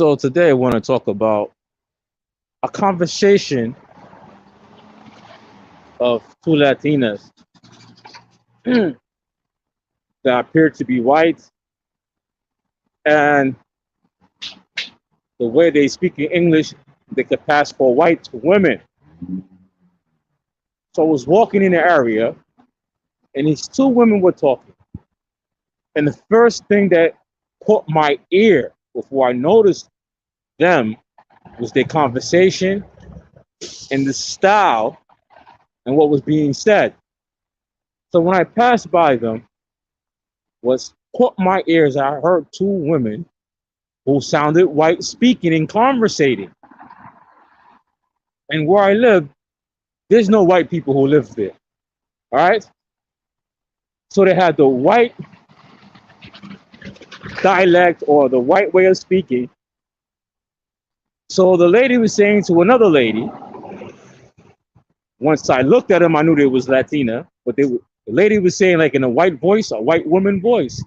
So today I want to talk about a conversation of two Latinas that appear to be white, and the way they speak in English, they could pass for white women. So I was walking in the area, and these two women were talking. And the first thing that caught my ear before I noticed them was their conversation and the style and what was being said. So when I passed by them, what caught my ears, I heard two women who sounded white speaking and conversating. And where I live, there's no white people who live there. All right. So they had the white dialect or the white way of speaking. So the lady was saying to another lady, once I looked at them, I knew they was Latina, but the lady was saying like in a white voice, a white woman voice,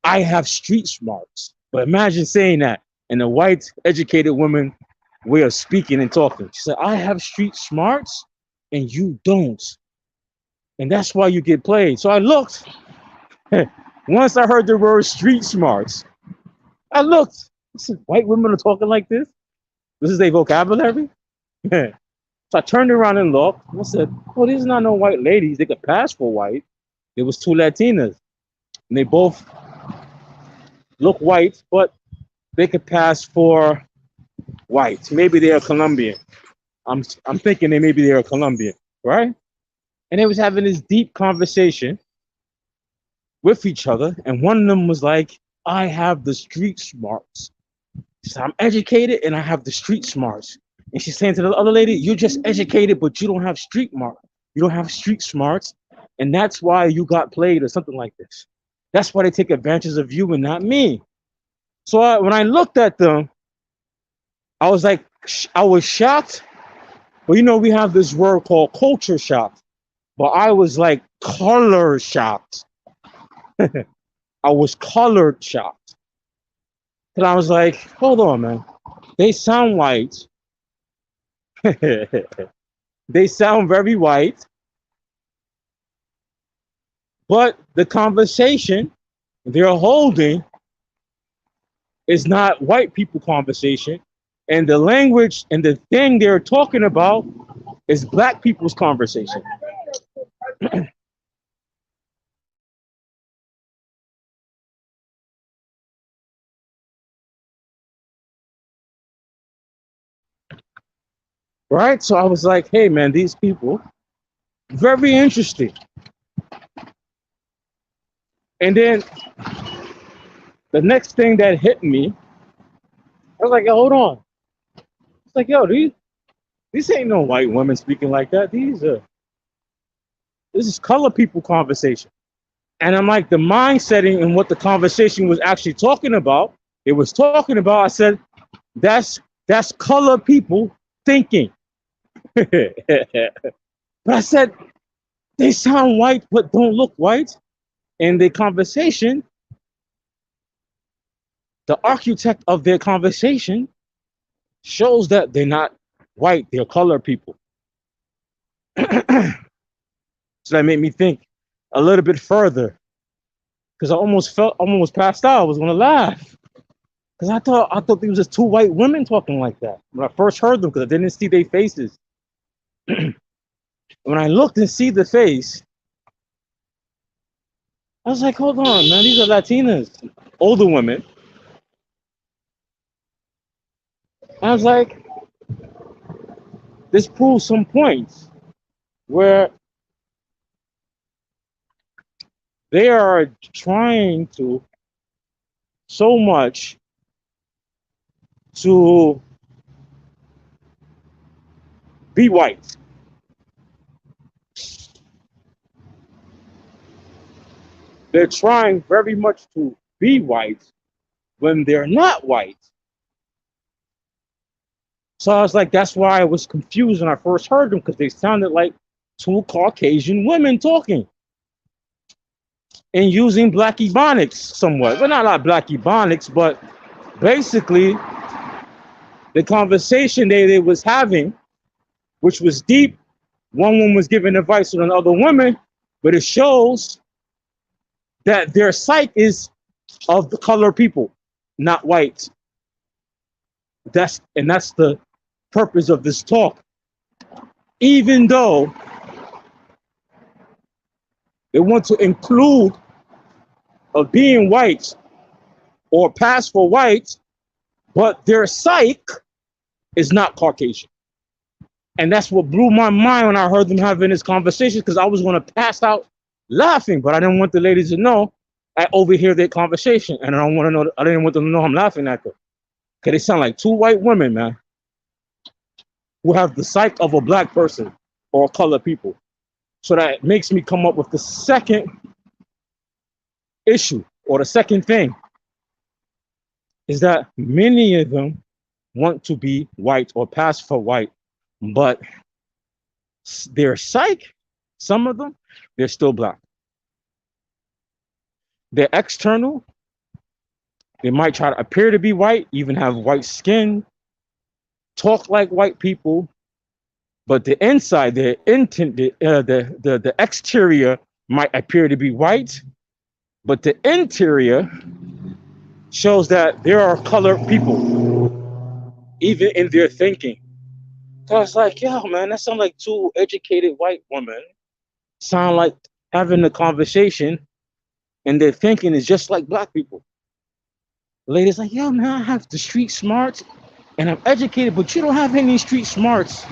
I have street smarts. But imagine saying that in a white educated woman way of speaking and talking. She said, I have street smarts and you don't. And that's why you get played. So I looked. Once I heard the word street smarts, I looked. I said, white women are talking like this? This is their vocabulary? So I turned around and looked. I said, well, these are not no white ladies. They could pass for white. It was two Latinas. And they both look white, but they could pass for white. Maybe they're Colombian. I'm thinking maybe they're Colombian, right? And they was having this deep conversation with each other, and one of them was like, I have the street smarts. She said, I'm educated and I have the street smarts. And she's saying to the other lady, you're just educated, but you don't have street smart. You don't have street smarts, and that's why you got played or something like this. That's why they take advantage of you and not me. So when I looked at them, I was like, I was shocked. But we have this word called culture shock. But I was like color shocked. I was colored shocked. And I was like, hold on, man. They sound white. They sound very white. But the conversation they're holding is not white people conversation. And the language and the thing they're talking about is black people's conversation. Right? So I was like, hey, man, these people, very interesting. And then the next thing that hit me, I was like, yo, hold on. It's like, yo, these ain't no white women speaking like that. This is color people conversation. And I'm like, the mind setting and what the conversation was actually talking about, it was talking about, I said, that's color people thinking. But I said, they sound white, but don't look white. In the conversation, the architect of their conversation shows that they're not white, they're color people. So that made me think a little bit further, because I almost passed out. I was gonna laugh because I thought there was just two white women talking like that when I first heard them, because I didn't see their faces. When I looked and see the face, I was like, hold on, man, these are Latinas, older women. I was like, this proves some points where they are trying to so much to be white. They're trying very much to be white when they're not white. So I was like, that's why I was confused when I first heard them, because they sounded like two Caucasian women talking and using black ebonics somewhat. Well, not a lot of black ebonics, but Basically, the conversation they was having, which was deep, one woman was giving advice to another woman, but it shows that their psyche is of the color people, not white. That's the purpose of this talk. Even though they want to include of being white or pass for white, but their psyche is not Caucasian. And that's what blew my mind when I heard them having this conversation, because I was going to pass out laughing, but I didn't want the ladies to know I overhear their conversation, and I didn't want them to know I'm laughing at them, because they sound like two white women, man, who have the psyche of a black person or colored people. So that makes me come up with the second issue, or the second thing, is that many of them want to be white or pass for white, but their psyche, some of them, they're still black. They're external. They might try to appear to be white, even have white skin, talk like white people, but the inside, the exterior might appear to be white, but the interior shows that there are colored people, even in their thinking. So it's like, yo, man, that sounds like two educated white women sound like having a conversation, and their thinking is just like black people. The lady's like, yo, man, I have the street smarts and I'm educated, but you don't have any street smarts.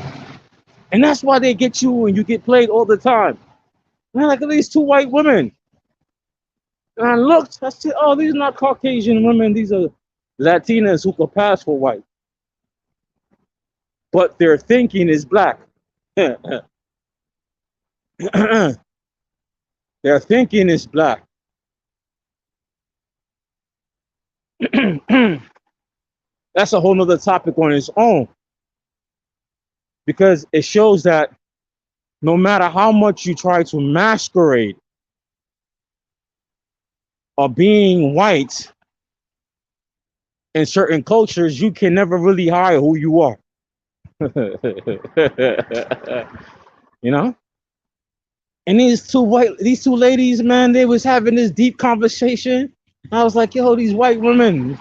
And that's why they get you and you get played all the time. Man, like at least two white women. And I looked, I said, oh, these are not Caucasian women. These are Latinas who could pass for white. But their thinking is black. Their thinking is black. That's a whole nother topic on its own, because it shows that no matter how much you try to masquerade of being white in certain cultures, you can never really hide who you are. You know? And these two ladies, man, they was having this deep conversation. I was like, yo, these white women.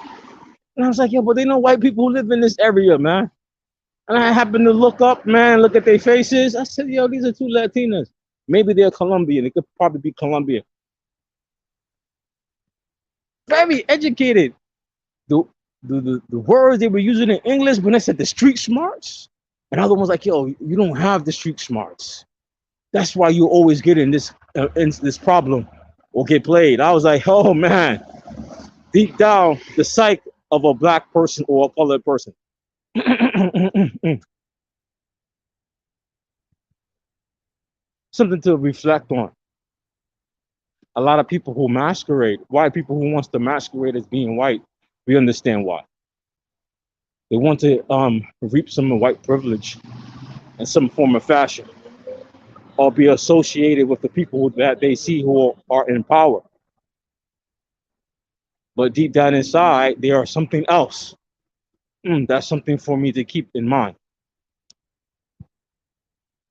And I was like, yo, but they know white people who live in this area, man. And I happened to look up, man, look at their faces. I said, yo, these are two Latinas. Maybe they're Colombian. They could probably be Colombian. Very educated. The words they were using in English when they said the street smarts. And other ones like, yo, you don't have the street smarts. That's why you always get in this problem or get played. I was like, oh man, deep down, the psyche of a black person or a colored person. Something to reflect on. A lot of people who masquerade, white people who wants to masquerade as being white, we understand why. They want to reap some white privilege in some form of fashion, or be associated with the people that they see who are in power. But deep down inside, they are something else. That's something for me to keep in mind.